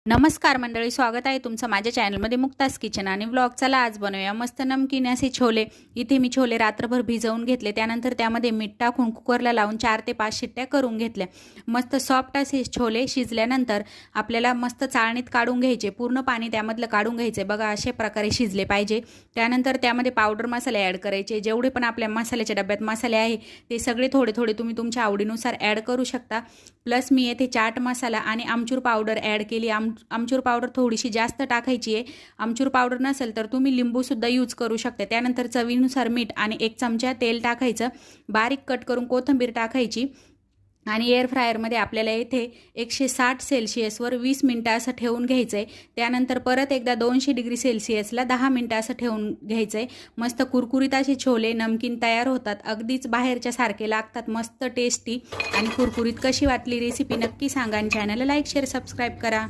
नमस्कार मंडळी, स्वागत आहे तुमचं माझ्या चॅनलमध्ये मुक्तास किचन आणि व्लॉग. चला आज बनवूया मस्त नमकीन असे छोले. इथे मी छोले रात्रभर भिजवून घेतले, त्यानंतर त्यामध्ये मीठ टाकून कुकरला लावून 4 ते 5 शिट्ट्या करून घेतल्या. मस्त सॉफ्ट असे छोले शिजल्यानंतर आपल्याला मस्त चाळणीत काढून घ्यायचे, पूर्ण पाणी त्यामधलं काढून घ्यायचे. बघा अशा प्रकारे शिजले पाहिजे. त्यानंतर त्यामध्ये पावडर मसाले ॲड करायचे. जेवढे पण आपल्या मसाल्याच्या डब्यात मसाले आहे ते सगळे थोडे थोडे तुम्ही तुमच्या आवडीनुसार ॲड करू शकता. प्लस मी येथे चाट मसाला आणि आमचूर पावडर ॲड केली. आमचूर पावडर थोडीशी जास्त टाकायची आहे. आमचूर पावडर नसेल तर तुम्ही लिंबूसुद्धा यूज करू शकता. त्यानंतर चवीनुसार मीठ आणि 1 चमचा तेल टाकायचं. बारीक कट करून कोथिंबीर टाकायची आणि एअर फ्रायरमध्ये आपल्याला येथे 160 सेल्सिअसवर 20 मिनटं असं ठेवून घ्यायचं आहे. त्यानंतर परत एकदा 200 डिग्री सेल्सिअसला 10 मिनटं असं ठेवून घ्यायचं आहे. मस्त कुरकुरीत असे छोले नमकीन तयार होतात. अगदीच बाहेरच्या सारखे लागतात, मस्त टेस्टी आणि कुरकुरीत. कशी वाटली रेसिपी नक्की सांगा आणि चॅनलला लाईक शेअर सबस्क्राईब करा.